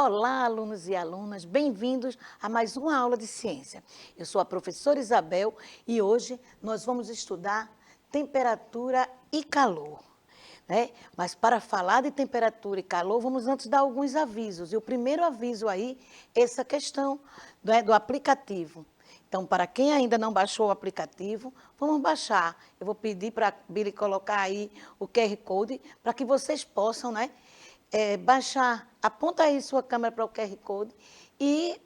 Olá, alunos e alunas, bem-vindos a mais uma aula de ciência. Eu sou a professora Isabel e hoje nós vamos estudar temperatura e calor, né? Mas para falar de temperatura e calor, vamos antes dar alguns avisos. E o primeiro aviso aí é essa questão, né, do aplicativo. Então, para quem ainda não baixou o aplicativo, vamos baixar. Eu vou pedir para a Billy colocar aí o QR Code para que vocês possam, né, baixar. Aponta aí sua câmera para o QR Code e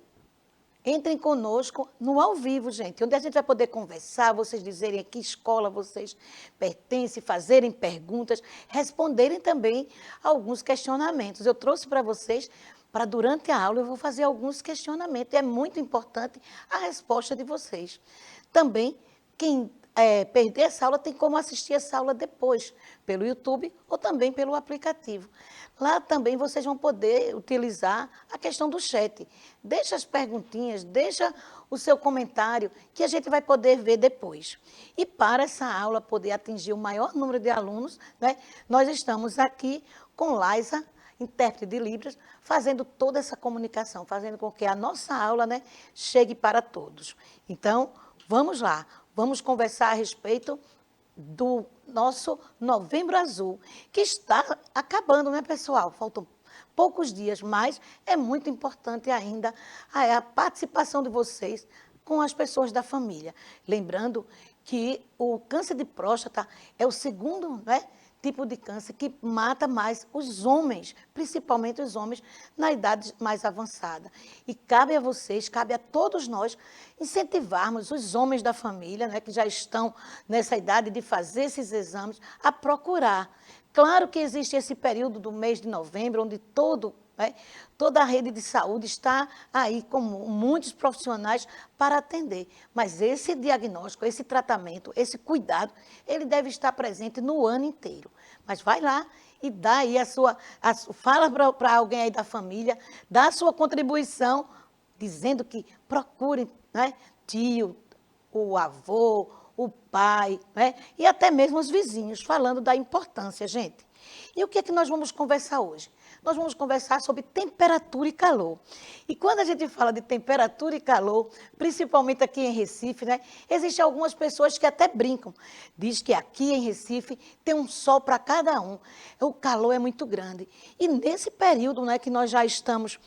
entrem conosco no ao vivo, gente, onde a gente vai poder conversar, vocês dizerem a que escola vocês pertencem, fazerem perguntas, responderem também alguns questionamentos. Eu trouxe para vocês, para durante a aula eu vou fazer alguns questionamentos, e é muito importante a resposta de vocês. Também, quem perder essa aula tem como assistir essa aula depois, pelo YouTube ou também pelo aplicativo. Lá também vocês vão poder utilizar a questão do chat. Deixa as perguntinhas, deixa o seu comentário, que a gente vai poder ver depois. E para essa aula poder atingir o maior número de alunos, né, nós estamos aqui com Laisa, intérprete de Libras, fazendo toda essa comunicação, fazendo com que a nossa aula, né, chegue para todos. Então, vamos lá, vamos conversar a respeito do nosso Novembro Azul, que está acabando, né, pessoal? Faltam poucos dias, mas é muito importante ainda a participação de vocês com as pessoas da família. Lembrando que o câncer de próstata é o segundo, né, tipo de câncer que mata mais os homens, principalmente os homens na idade mais avançada. E cabe a vocês, cabe a todos nós, incentivarmos os homens da família, né, que já estão nessa idade de fazer esses exames, a procurar. Claro que existe esse período do mês de novembro, onde toda a rede de saúde está aí com muitos profissionais para atender. Mas esse diagnóstico, esse tratamento, esse cuidado, ele deve estar presente no ano inteiro. Mas vai lá e dá aí fala para alguém aí da família, dá a sua contribuição, dizendo que procurem, né, tio, o avô, o pai, né, e até mesmo os vizinhos, falando da importância, gente. E o que é que nós vamos conversar hoje? Nós vamos conversar sobre temperatura e calor. E quando a gente fala de temperatura e calor, principalmente aqui em Recife, né, existem algumas pessoas que até brincam. Diz que aqui em Recife tem um sol para cada um. O calor é muito grande. E nesse período, né, que nós já estamos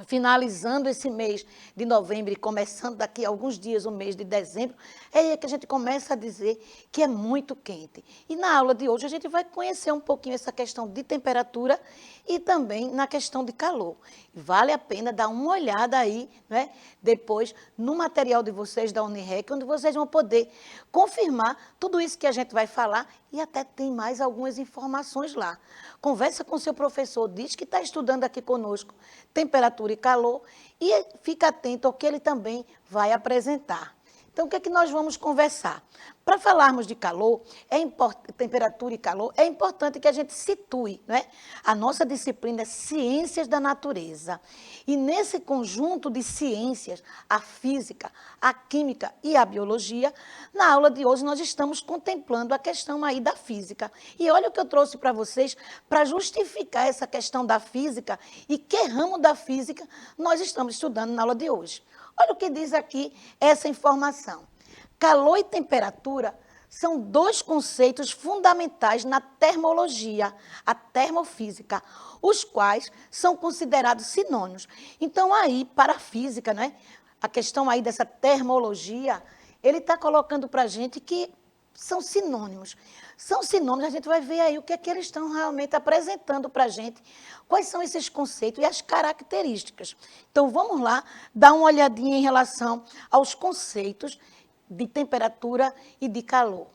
finalizando esse mês de novembro e começando daqui a alguns dias o mês de dezembro, é aí que a gente começa a dizer que é muito quente. E na aula de hoje a gente vai conhecer um pouquinho essa questão de temperatura e também na questão de calor. Vale a pena dar uma olhada aí, né, depois no material de vocês da Unirec, onde vocês vão poder confirmar tudo isso que a gente vai falar e até tem mais algumas informações lá. Conversa com seu professor, diz que está estudando aqui conosco temperatura e calor, e fica atento ao que ele também vai apresentar. Então, o que é que nós vamos conversar? Para falarmos de calor, temperatura e calor, é importante que a gente situe, né? A nossa disciplina é Ciências da Natureza. E nesse conjunto de ciências, a física, a química e a biologia, na aula de hoje nós estamos contemplando a questão aí da física. E olha o que eu trouxe para vocês para justificar essa questão da física e que ramo da física nós estamos estudando na aula de hoje. Olha o que diz aqui essa informação. Calor e temperatura são dois conceitos fundamentais na termologia, a termofísica, os quais são considerados sinônimos. Então, aí, para a física, né, a questão aí dessa termologia, ele está colocando para a gente que são sinônimos. São sinônimos, a gente vai ver aí o que é que eles estão realmente apresentando para a gente, quais são esses conceitos e as características. Então, vamos lá dar uma olhadinha em relação aos conceitos de temperatura e de calor.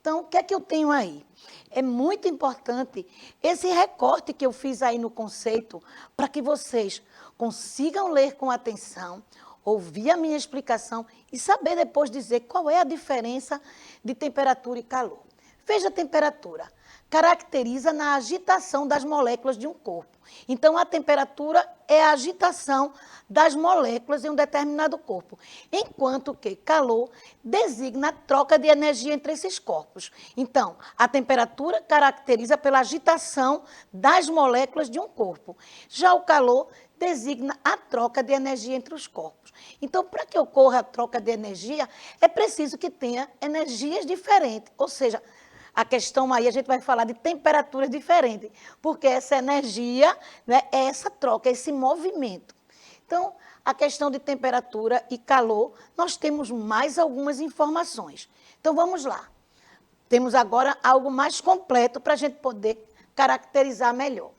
Então, o que é que eu tenho aí? É muito importante esse recorte que eu fiz aí no conceito, para que vocês consigam ler com atenção, ouvir a minha explicação e saber depois dizer qual é a diferença de temperatura e calor. Veja a temperatura. Caracteriza na agitação das moléculas de um corpo. Então, a temperatura é a agitação das moléculas em um determinado corpo, enquanto que calor designa a troca de energia entre esses corpos. Então, a temperatura caracteriza pela agitação das moléculas de um corpo. Já o calor designa a troca de energia entre os corpos. Então, para que ocorra a troca de energia, é preciso que tenha energias diferentes, ou seja, a questão aí, a gente vai falar de temperaturas diferentes, porque essa energia, né, é essa troca, esse movimento. Então, a questão de temperatura e calor, nós temos mais algumas informações. Então, vamos lá. Temos agora algo mais completo para a gente poder caracterizar melhor.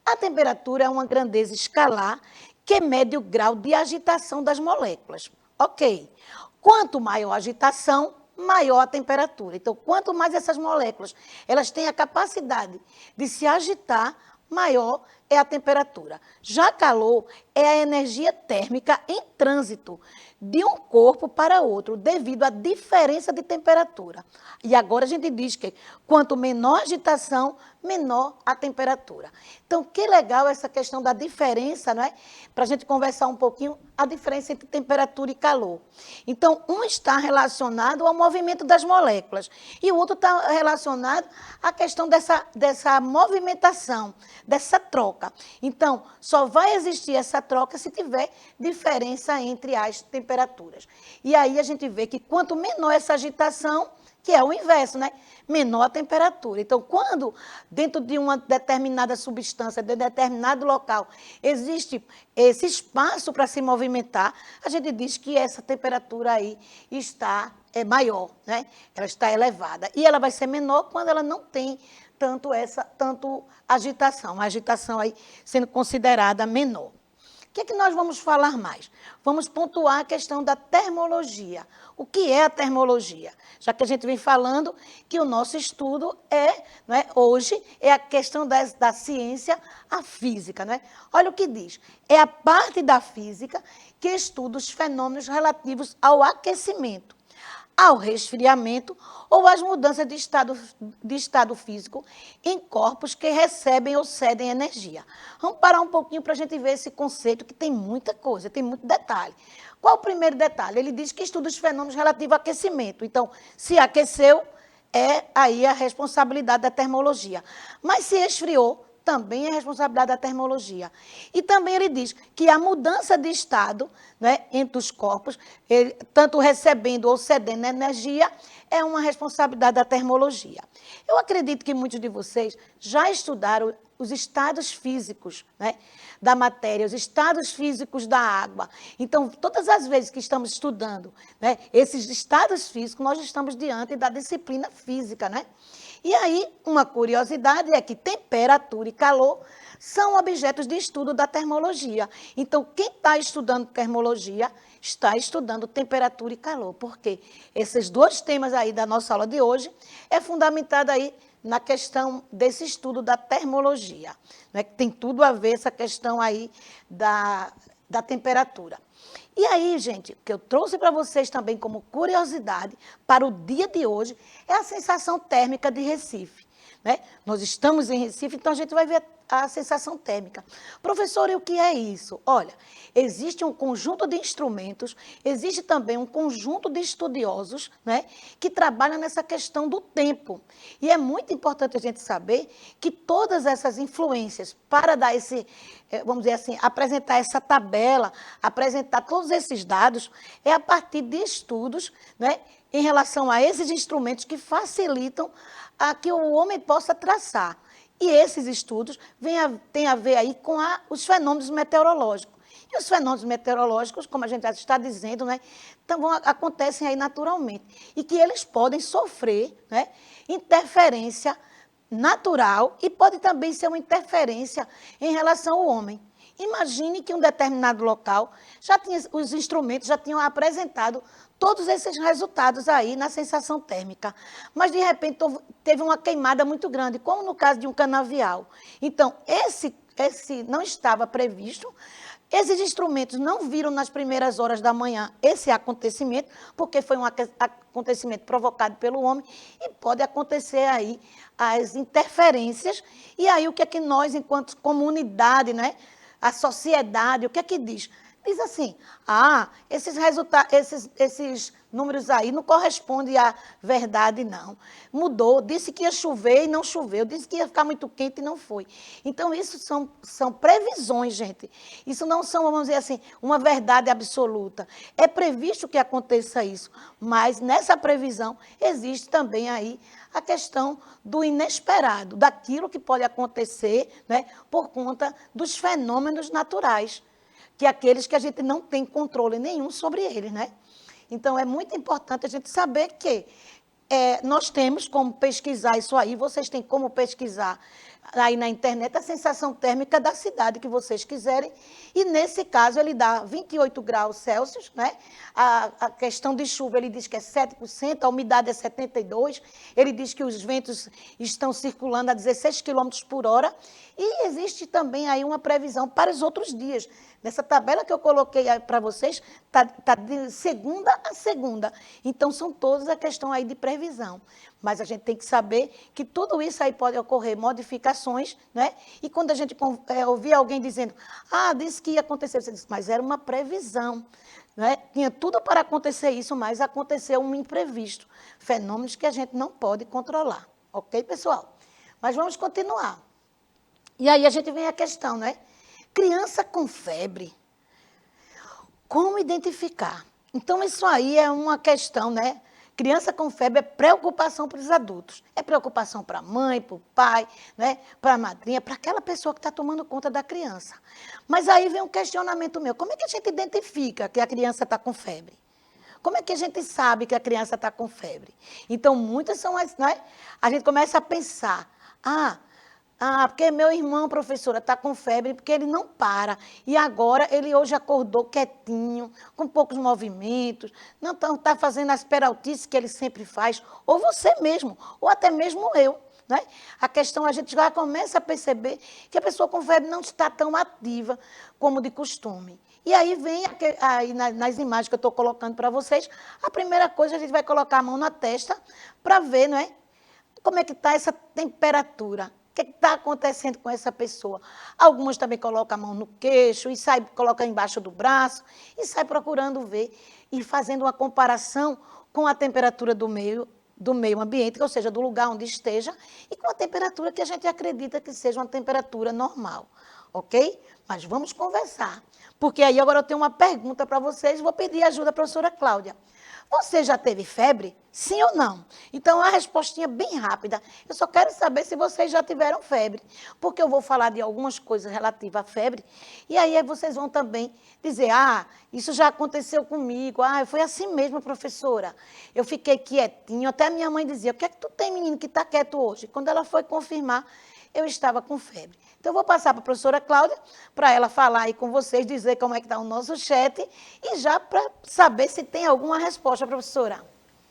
A temperatura é uma grandeza escalar que mede o grau de agitação das moléculas. Ok. Quanto maior a agitação, maior a temperatura. Então, quanto mais essas moléculas elas têm a capacidade de se agitar, maior é a temperatura. Já calor é a energia térmica em trânsito de um corpo para outro, devido à diferença de temperatura. E agora a gente diz que quanto menor a agitação, menor a temperatura. Então, que legal essa questão da diferença, não é? Para a gente conversar um pouquinho a diferença entre temperatura e calor. Então, um está relacionado ao movimento das moléculas e o outro está relacionado à questão dessa movimentação, dessa troca. Então, só vai existir essa troca se tiver diferença entre as temperaturas. E aí a gente vê que quanto menor essa agitação, que é o inverso, né? Menor a temperatura. Então, quando dentro de uma determinada substância, de determinado local, existe esse espaço para se movimentar, a gente diz que essa temperatura aí está maior, né? Ela está elevada. E ela vai ser menor quando ela não tem tanto agitação, a agitação aí sendo considerada menor. O que é que nós vamos falar mais? Vamos pontuar a questão da termologia. O que é a termologia? Já que a gente vem falando que o nosso estudo hoje é a questão da ciência, a física. Não é? Olha o que diz. É a parte da física que estuda os fenômenos relativos ao aquecimento, ao resfriamento ou às mudanças de estado físico em corpos que recebem ou cedem energia. Vamos parar um pouquinho para a gente ver esse conceito, que tem muita coisa, tem muito detalhe. Qual o primeiro detalhe? Ele diz que estuda os fenômenos relativos ao aquecimento. Então, se aqueceu, é aí a responsabilidade da termologia. Mas se esfriou, também é responsabilidade da termologia. E também ele diz que a mudança de estado, né, entre os corpos, tanto recebendo ou cedendo energia, é uma responsabilidade da termologia. Eu acredito que muitos de vocês já estudaram os estados físicos, né, da matéria, os estados físicos da água. Então, todas as vezes que estamos estudando, né, esses estados físicos, nós estamos diante da disciplina física, né? E aí, uma curiosidade é que temperatura e calor são objetos de estudo da termologia. Então, quem está estudando termologia está estudando temperatura e calor, porque esses dois temas aí da nossa aula de hoje é fundamentado aí na questão desse estudo da termologia, né, que tem tudo a ver essa questão aí da temperatura. E aí, gente, o que eu trouxe para vocês também como curiosidade para o dia de hoje é a sensação térmica de Recife, né? Nós estamos em Recife, então a gente vai ver a sensação térmica. Professor, e o que é isso? Olha, existe um conjunto de instrumentos, existe também um conjunto de estudiosos, né, que trabalham nessa questão do tempo. E é muito importante a gente saber que todas essas influências, para dar esse, vamos dizer assim, apresentar essa tabela, apresentar todos esses dados, é a partir de estudos, né, em relação a esses instrumentos que facilitam a que o homem possa traçar. E esses estudos têm a ver aí com os fenômenos meteorológicos. E os fenômenos meteorológicos, como a gente já está dizendo, né, então, acontecem aí naturalmente. E que eles podem sofrer, né, interferência natural e pode também ser uma interferência em relação ao homem. Imagine que um determinado local, os instrumentos já tinham apresentado todos esses resultados aí na sensação térmica. Mas, de repente, teve uma queimada muito grande, como no caso de um canavial. Então, esse não estava previsto Esses instrumentos não viram nas primeiras horas da manhã esse acontecimento, porque foi um acontecimento provocado pelo homem, e pode acontecer aí as interferências. E aí o que é que nós, enquanto comunidade, né, a sociedade, o que é que diz? Diz assim, esses resultados, esses números aí não correspondem à verdade, não. Mudou, disse que ia chover e não choveu, disse que ia ficar muito quente e não foi. Então, isso são previsões, gente. Isso não são, vamos dizer assim, uma verdade absoluta. É previsto que aconteça isso, mas nessa previsão existe também aí a questão do inesperado, daquilo que pode acontecer, né, por conta dos fenômenos naturais, que é aqueles que a gente não tem controle nenhum sobre eles, né? Então, é muito importante a gente saber que nós temos como pesquisar isso aí, vocês têm como pesquisar aí na internet a sensação térmica da cidade que vocês quiserem, e nesse caso ele dá 28 graus Celsius, né? A questão de chuva ele diz que é 7%, a umidade é 72%, ele diz que os ventos estão circulando a 16 quilômetros por hora, e existe também aí uma previsão para os outros dias. Nessa tabela que eu coloquei para vocês, está de segunda a segunda. Então, são todas a questão aí de previsão. Mas a gente tem que saber que tudo isso aí pode ocorrer modificações, né? E quando a gente ouvir alguém dizendo, disse que ia acontecer, você diz, mas era uma previsão, né? Tinha tudo para acontecer isso, mas aconteceu um imprevisto. Fenômenos que a gente não pode controlar. Ok, pessoal? Mas vamos continuar. E aí a gente vem a questão, né? Criança com febre, como identificar? Então, isso aí é uma questão, né? Criança com febre é preocupação para os adultos. É preocupação para a mãe, para o pai, né? Para a madrinha, para aquela pessoa que está tomando conta da criança. Mas aí vem um questionamento meu. Como é que a gente identifica que a criança está com febre? Como é que a gente sabe que a criança está com febre? Então, muitas são as, né? A gente começa a pensar, porque meu irmão, professora, está com febre, porque ele não para. E agora ele hoje acordou quietinho, com poucos movimentos, não está fazendo as peraltices que ele sempre faz, ou você mesmo, ou até mesmo eu. Né? A questão, a gente já começa a perceber que a pessoa com febre não está tão ativa como de costume. E aí vem, aí nas imagens que eu estou colocando para vocês, a primeira coisa, a gente vai colocar a mão na testa para ver, não é? Como é que está essa temperatura. O que está acontecendo com essa pessoa? Algumas também colocam a mão no queixo, e colocam embaixo do braço, e sai procurando ver, e fazendo uma comparação com a temperatura do meio ambiente, ou seja, do lugar onde esteja, e com a temperatura que a gente acredita que seja uma temperatura normal, ok? Mas vamos conversar, porque aí agora eu tenho uma pergunta para vocês, vou pedir ajuda à professora Cláudia. Você já teve febre? Sim ou não? Então, a respostinha bem rápida. Eu só quero saber se vocês já tiveram febre, porque eu vou falar de algumas coisas relativas à febre, e aí vocês vão também dizer, isso já aconteceu comigo, foi assim mesmo, professora. Eu fiquei quietinho, até a minha mãe dizia, o que é que tu tem, menino, que está quieto hoje? Quando ela foi confirmar, eu estava com febre. Então, eu vou passar para a professora Cláudia, para ela falar aí com vocês, dizer como é que está o nosso chat, e já para saber se tem alguma resposta, professora.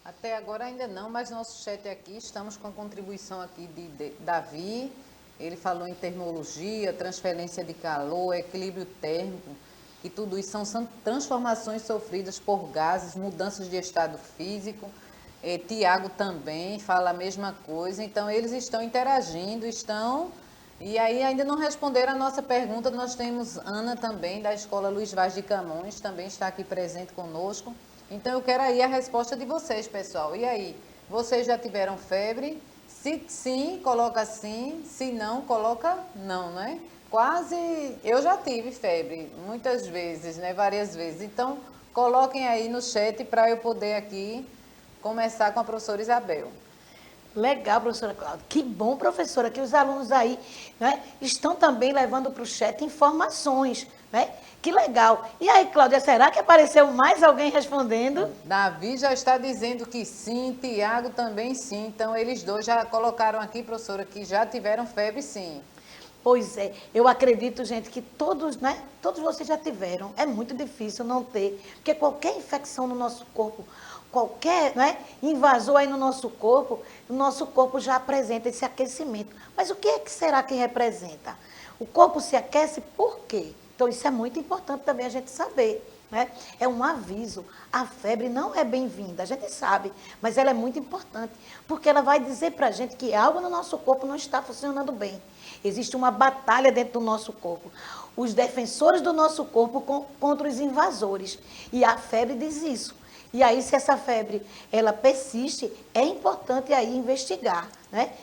Até agora ainda não, mas nosso chat aqui, estamos com contribuição aqui de Davi, ele falou em termologia, transferência de calor, equilíbrio térmico, que tudo isso são transformações sofridas por gases, mudanças de estado físico. Tiago também fala a mesma coisa, então eles estão interagindo, e aí ainda não responderam a nossa pergunta. Nós temos Ana também, da Escola Luiz Vaz de Camões, também está aqui presente conosco. Então eu quero aí a resposta de vocês, pessoal. E aí, vocês já tiveram febre? Se sim, coloca sim, se não, coloca não, né? Eu já tive febre, muitas vezes, né? Várias vezes. Então, coloquem aí no chat para eu poder aqui começar com a professora Isabel. Legal, professora Cláudia. Que bom, professora, que os alunos aí, né, estão também levando para o chat informações, né? Que legal. E aí, Cláudia, será que apareceu mais alguém respondendo? Davi já está dizendo que sim, Tiago também sim. Então, eles dois já colocaram aqui, professora, que já tiveram febre, sim. Pois é, eu acredito, gente, que todos, né? Todos vocês já tiveram. É muito difícil não ter, porque qualquer infecção no nosso corpo, qualquer, né, invasor aí no nosso corpo já apresenta esse aquecimento. Mas o que é que será que representa? O corpo se aquece por quê? Então, isso é muito importante também a gente saber. Né? É um aviso. A febre não é bem-vinda, a gente sabe, mas ela é muito importante, porque ela vai dizer para a gente que algo no nosso corpo não está funcionando bem. Existe uma batalha dentro do nosso corpo. Os defensores do nosso corpo contra os invasores. E a febre diz isso. E aí, se essa febre ela persiste, é importante aí investigar. Né?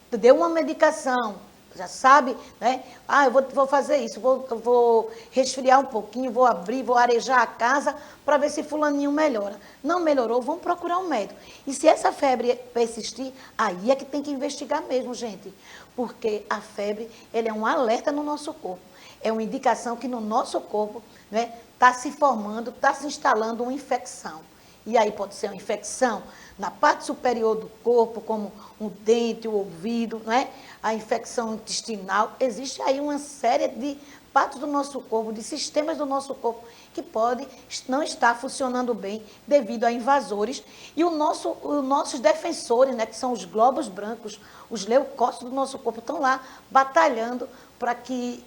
Deu uma medicação, já sabe, né? Ah, eu vou fazer isso, vou resfriar um pouquinho, vou abrir, vou arejar a casa para ver se fulaninho melhora. Não melhorou, vamos procurar um médico. E se essa febre persistir, aí é que tem que investigar mesmo, gente. Porque a febre, ela é um alerta no nosso corpo. É uma indicação que no nosso corpo, né, está se formando, está se instalando uma infecção. E aí pode ser uma infecção na parte superior do corpo, como o dente, o ouvido, não é? A infecção intestinal. Existe aí uma série de partes do nosso corpo, de sistemas do nosso corpo, que pode não estar funcionando bem devido a invasores. E os nossos defensores, né, que são os glóbulos brancos, os leucócitos do nosso corpo, estão lá batalhando para que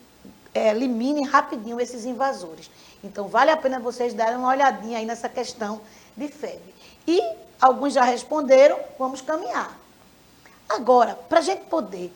eliminem rapidinho esses invasores. Então, vale a pena vocês darem uma olhadinha aí nessa questão de febre. E alguns já responderam, vamos caminhar. Agora, para a gente poder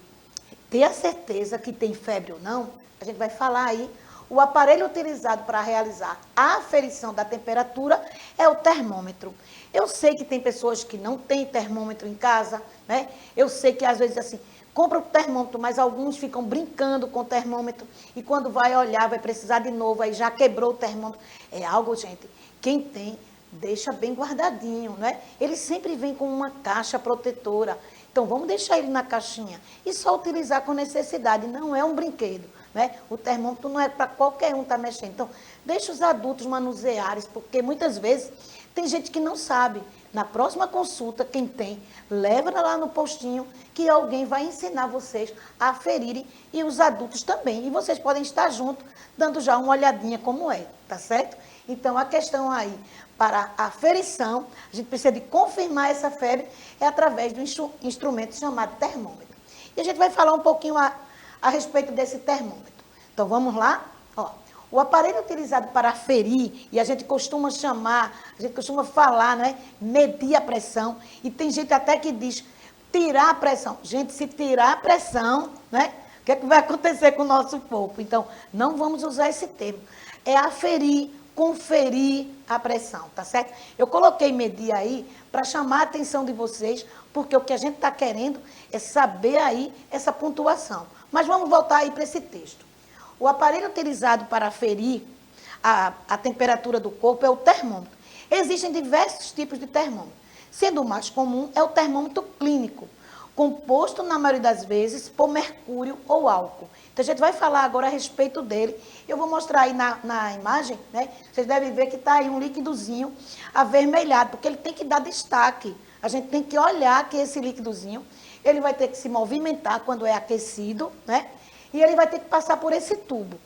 ter a certeza que tem febre ou não, a gente vai falar aí, o aparelho utilizado para realizar a aferição da temperatura é o termômetro. Eu sei que tem pessoas que não têm termômetro em casa, né? Eu sei que às vezes assim, compra o termômetro, mas alguns ficam brincando com o termômetro e quando vai olhar vai precisar de novo, aí já quebrou o termômetro. É algo, gente, quem tem, deixa bem guardadinho, né? Ele sempre vem com uma caixa protetora. Então, vamos deixar ele na caixinha e só utilizar com necessidade, não é um brinquedo, né? O termômetro não é para qualquer um estar mexendo. Então, deixa os adultos manusearem, porque muitas vezes tem gente que não sabe. Na próxima consulta, quem tem, leva lá no postinho que alguém vai ensinar vocês a aferirem e os adultos também. E vocês podem estar juntos, dando já uma olhadinha como é, tá certo? Então, a questão aí para a aferição, a gente precisa de confirmar essa febre, é através do instrumento chamado termômetro. E a gente vai falar um pouquinho a respeito desse termômetro. Então, vamos lá? Ó, o aparelho utilizado para aferir, e a gente costuma chamar, a gente costuma falar, né? Medir a pressão, e tem gente até que diz tirar a pressão. Gente, se tirar a pressão, né? O que é que vai acontecer com o nosso corpo? Então, não vamos usar esse termo. É aferir, conferir a pressão, tá certo? Eu coloquei medir aí para chamar a atenção de vocês, porque o que a gente está querendo é saber aí essa pontuação. Mas vamos voltar aí para esse texto. O aparelho utilizado para aferir a temperatura do corpo é o termômetro. Existem diversos tipos de termômetro, sendo o mais comum é o termômetro clínico, composto, na maioria das vezes, por mercúrio ou álcool. Então, a gente vai falar agora a respeito dele. Eu vou mostrar aí na imagem, né? Vocês devem ver que está aí um líquidozinho avermelhado, porque ele tem que dar destaque. A gente tem que olhar que esse líquidozinho, ele vai ter que se movimentar quando é aquecido, né? E ele vai ter que passar por esse tubo.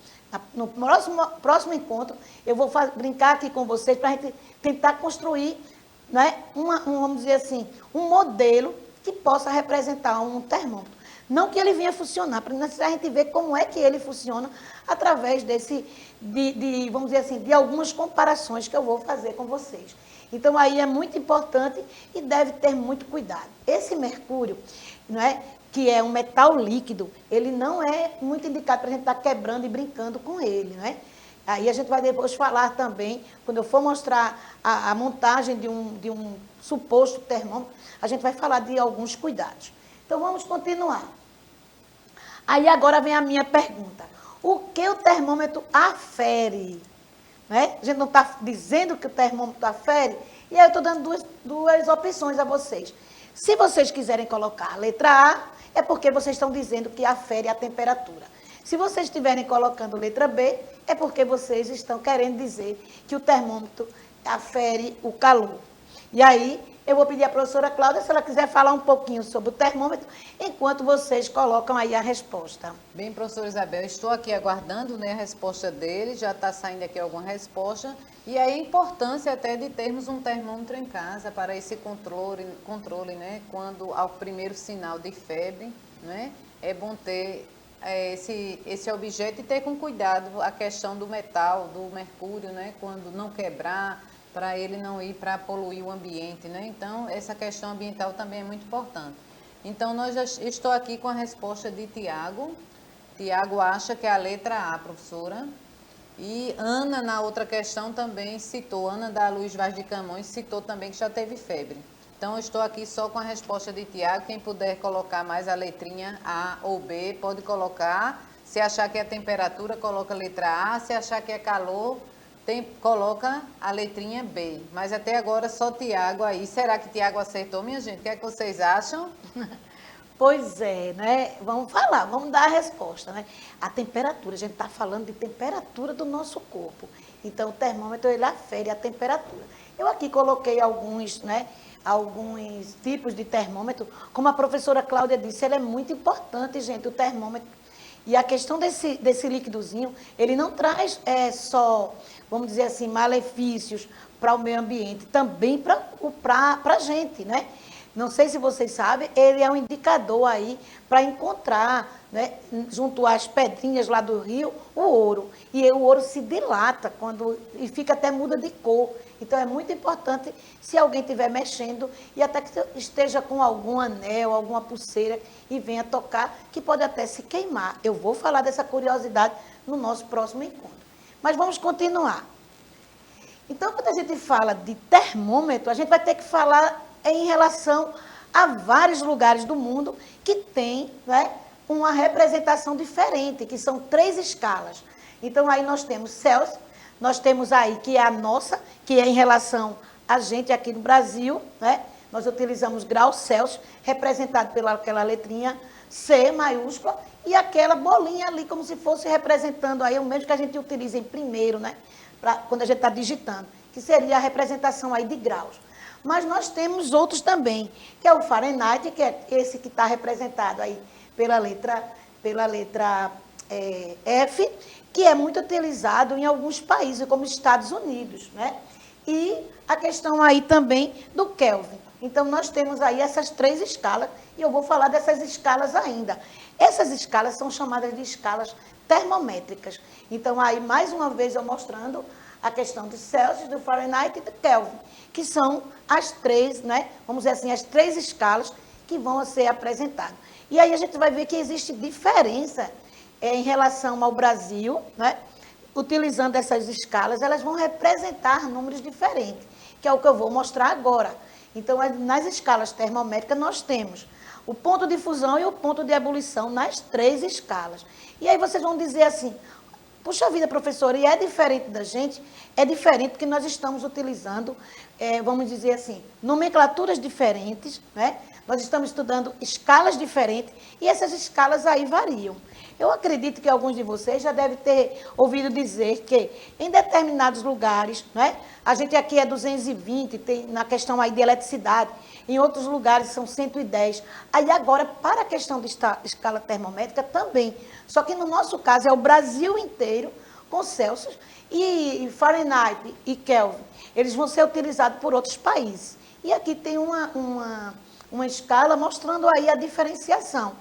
No próximo encontro, eu vou brincar aqui com vocês para a gente tentar construir, né, vamos dizer assim, um modelo que possa representar um termômetro. Não que ele venha funcionar, para a gente ver como é que ele funciona através vamos dizer assim, de algumas comparações que eu vou fazer com vocês. Então, aí é muito importante e deve ter muito cuidado. Esse mercúrio, não é, que é um metal líquido, ele não é muito indicado para a gente estar quebrando e brincando com ele, não é? Aí a gente vai depois falar também, quando eu for mostrar a montagem de um suposto termômetro, a gente vai falar de alguns cuidados. Então, vamos continuar. Aí agora vem a minha pergunta. O que o termômetro afere? Né? A gente não está dizendo que o termômetro afere? E aí eu estou dando duas opções a vocês. Se vocês quiserem colocar a letra A, é porque vocês estão dizendo que afere a temperatura. Se vocês estiverem colocando letra B, é porque vocês estão querendo dizer que o termômetro afere o calor. E aí, eu vou pedir à professora Cláudia, se ela quiser falar um pouquinho sobre o termômetro, enquanto vocês colocam aí a resposta. Bem, professora Isabel, estou aqui aguardando, né, a resposta dele, já está saindo aqui alguma resposta. E aí a importância até de termos um termômetro em casa para esse controle, né, quando ao primeiro sinal de febre, né, é bom ter esse objeto e ter com cuidado a questão do metal, do mercúrio, né? Quando não quebrar, para ele não ir para poluir o ambiente, né? Então, essa questão ambiental também é muito importante. Então, estou aqui com a resposta de Tiago. Tiago acha que é a letra A, professora. E Ana, na outra questão, também citou, Ana da Luiz Vaz de Camões, citou também que já teve febre. Então, eu estou aqui só com a resposta de Tiago. Quem puder colocar mais a letrinha A ou B, pode colocar. Se achar que é temperatura, coloca a letra A. Se achar que é calor, coloca a letrinha B. Mas até agora só Tiago aí. Será que Tiago acertou, minha gente? O que é que vocês acham? Pois é, né? Vamos falar, vamos dar a resposta, né? A temperatura, a gente está falando de temperatura do nosso corpo. Então, o termômetro, ele afere a temperatura. Eu aqui coloquei alguns, né? Alguns tipos de termômetro. Como a professora Cláudia disse, ele é muito importante, gente, o termômetro. E a questão desse líquidozinho, ele não traz só, vamos dizer assim, malefícios para o meio ambiente, também para a gente, né? Não sei se vocês sabem, ele é um indicador aí para encontrar, né, junto às pedrinhas lá do rio, o ouro. E o ouro se dilata e fica até muda de cor. Então é muito importante se alguém estiver mexendo e até que esteja com algum anel, alguma pulseira e venha tocar, que pode até se queimar. Eu vou falar dessa curiosidade no nosso próximo encontro. Mas vamos continuar. Então, quando a gente fala de termômetro, a gente vai ter que falar em relação a vários lugares do mundo que tem, né, uma representação diferente, que são 3 escalas. Então, aí nós temos Celsius, nós temos aí que é a nossa, que é em relação a gente aqui no Brasil, né? Nós utilizamos grau Celsius, representado pela aquela letrinha C maiúscula, e aquela bolinha ali, como se fosse representando aí o mesmo que a gente utiliza em primeiro, né? Quando a gente está digitando, que seria a representação aí de graus. Mas nós temos outros também, que é o Fahrenheit, que é esse que está representado aí pela letra F, que é muito utilizado em alguns países, como Estados Unidos, né? E a questão aí também do Kelvin. Então, nós temos aí essas 3 escalas, e eu vou falar dessas escalas ainda. Essas escalas são chamadas de escalas termométricas. Então, aí, mais uma vez, eu mostrando a questão do Celsius, do Fahrenheit e do Kelvin, que são as 3, né? Vamos dizer assim, as 3 escalas que vão ser apresentadas. E aí a gente vai ver que existe diferença em relação ao Brasil, né? Utilizando essas escalas, elas vão representar números diferentes, que é o que eu vou mostrar agora. Então, nas escalas termométricas, nós temos o ponto de fusão e o ponto de ebulição nas 3 escalas. E aí vocês vão dizer assim, puxa vida, professora, e é diferente da gente? É diferente porque nós estamos utilizando, vamos dizer assim, nomenclaturas diferentes, né? Nós estamos estudando escalas diferentes e essas escalas aí variam. Eu acredito que alguns de vocês já devem ter ouvido dizer que em determinados lugares, né? A gente aqui é 220, tem na questão aí de eletricidade, em outros lugares são 110. Aí agora, para a questão de escala termométrica também. Só que no nosso caso é o Brasil inteiro, com Celsius, e Fahrenheit e Kelvin. Eles vão ser utilizados por outros países. E aqui tem uma escala mostrando aí a diferenciação.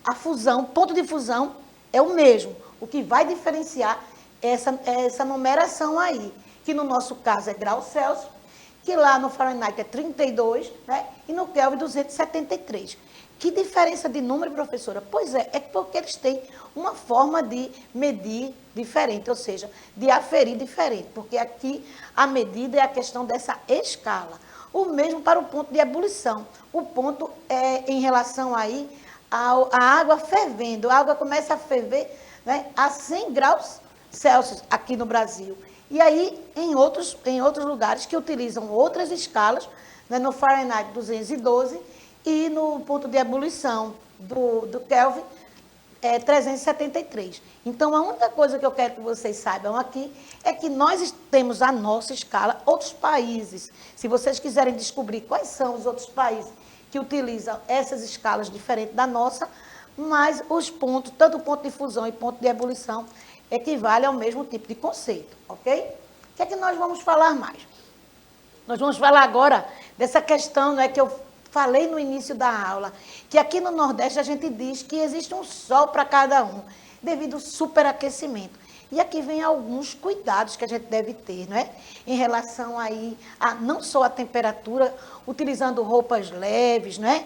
A fusão, ponto de fusão é o mesmo. O que vai diferenciar é essa numeração aí, que no nosso caso é grau Celsius, que lá no Fahrenheit é 32, né? E no Kelvin 273. Que diferença de número, professora? Pois é porque eles têm uma forma de medir diferente, ou seja, de aferir diferente, porque aqui a medida é a questão dessa escala. O mesmo para o ponto de ebulição. O ponto é em relação aí à água fervendo. A água começa a ferver, né, a 100 graus Celsius aqui no Brasil. E aí, em outros lugares que utilizam outras escalas, né, no Fahrenheit 212 e no ponto de ebulição do Kelvin 373. Então, a única coisa que eu quero que vocês saibam aqui é que nós temos a nossa escala, outros países. Se vocês quiserem descobrir quais são os outros países que utilizam essas escalas diferentes da nossa, mas os pontos, tanto o ponto de fusão e ponto de ebulição, equivale ao mesmo tipo de conceito, ok? O que é que nós vamos falar mais? Nós vamos falar agora dessa questão, né, que eu falei no início da aula, que aqui no Nordeste a gente diz que existe um sol para cada um, devido ao superaquecimento. E aqui vem alguns cuidados que a gente deve ter, não é? Em relação aí a não só a temperatura, utilizando roupas leves, não é?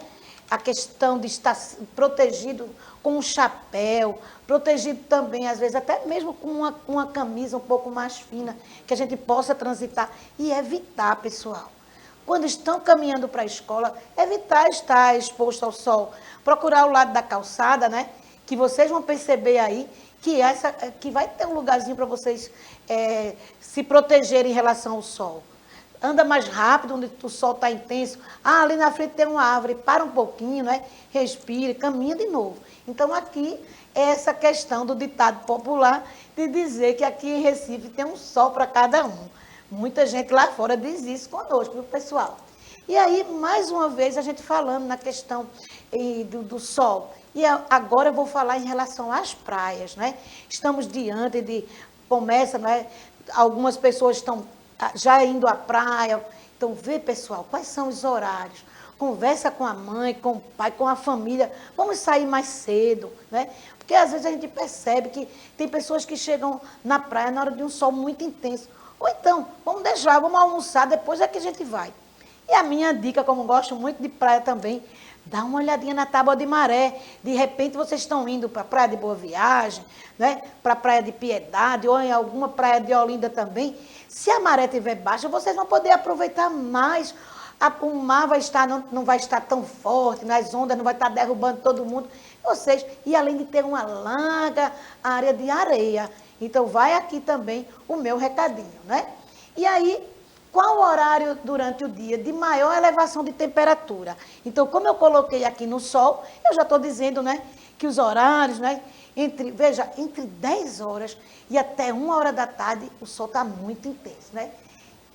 A questão de estar protegido com um chapéu, protegido também, às vezes, até mesmo com uma camisa um pouco mais fina, que a gente possa transitar e evitar, pessoal. Quando estão caminhando para a escola, evitar estar exposto ao sol. Procurar o lado da calçada, né? Que vocês vão perceber aí que vai ter um lugarzinho para vocês se protegerem em relação ao sol. Anda mais rápido, onde o sol está intenso. Ah, ali na frente tem uma árvore, para um pouquinho, né? Respire, caminha de novo. Então, aqui é essa questão do ditado popular de dizer que aqui em Recife tem um sol para cada um. Muita gente lá fora diz isso conosco, viu, pessoal? E aí, mais uma vez, a gente falando na questão do sol. E agora eu vou falar em relação às praias, né? Estamos diante de começa, né? Algumas pessoas estão já indo à praia. Então, vê, pessoal, quais são os horários. Conversa com a mãe, com o pai, com a família. Vamos sair mais cedo, né? Porque às vezes a gente percebe que tem pessoas que chegam na praia na hora de um sol muito intenso. Ou então, vamos deixar, vamos almoçar, depois é que a gente vai. E a minha dica, como gosto muito de praia também, dá uma olhadinha na tábua de maré. De repente vocês estão indo para a Praia de Boa Viagem, né? Para a Praia de Piedade, ou em alguma praia de Olinda também. Se a maré estiver baixa, vocês vão poder aproveitar mais. O mar não vai estar tão forte, as ondas não vai estar derrubando todo mundo. E além de ter uma larga área de areia. Então, vai aqui também o meu recadinho, né? E aí, qual o horário durante o dia de maior elevação de temperatura? Então, como eu coloquei aqui no sol, eu já estou dizendo, né, que os horários, né, entre 10 horas e até 1 hora da tarde, o sol está muito intenso, né?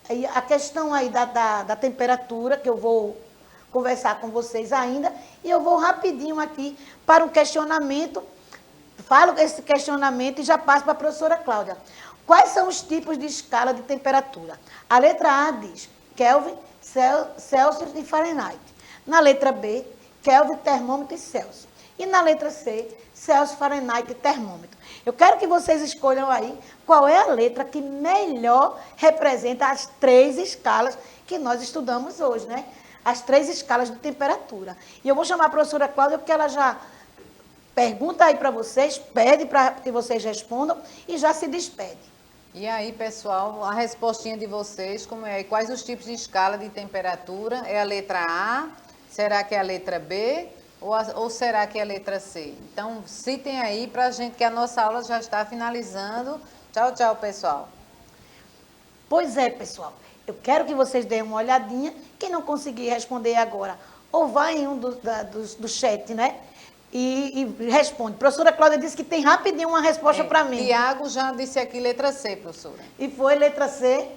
E a questão aí da temperatura, que eu vou conversar com vocês ainda, e eu vou rapidinho aqui para um questionamento. Falo esse questionamento e já passo para a professora Cláudia. Quais são os tipos de escala de temperatura? A letra A diz Kelvin, Celsius e Fahrenheit. Na letra B, Kelvin, termômetro e Celsius. E na letra C, Celsius, Fahrenheit e termômetro. Eu quero que vocês escolham aí qual é a letra que melhor representa as 3 escalas que nós estudamos hoje, né? As 3 escalas de temperatura. E eu vou chamar a professora Cláudia porque ela já pergunta aí para vocês, pede para que vocês respondam e já se despede. E aí, pessoal, a respostinha de vocês, como é? Quais os tipos de escala de temperatura? É a letra A? Será que é a letra B? Ou será que é a letra C? Então, citem aí para a gente, que a nossa aula já está finalizando. Tchau, tchau, pessoal. Pois é, pessoal. Eu quero que vocês deem uma olhadinha. Quem não conseguir responder agora, ou vai em um do chat, né? E responde. Professora Cláudia disse que tem rapidinho uma resposta para mim. Tiago já disse aqui letra C, professora. E foi letra C.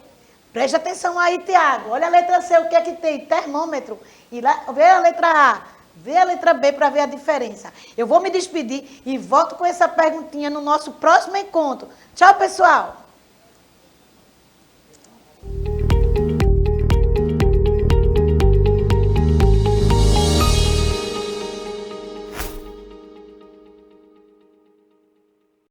Preste atenção aí, Tiago. Olha a letra C, o que é que tem? Termômetro. E lá, vê a letra A, vê a letra B para ver a diferença. Eu vou me despedir e volto com essa perguntinha no nosso próximo encontro. Tchau, pessoal.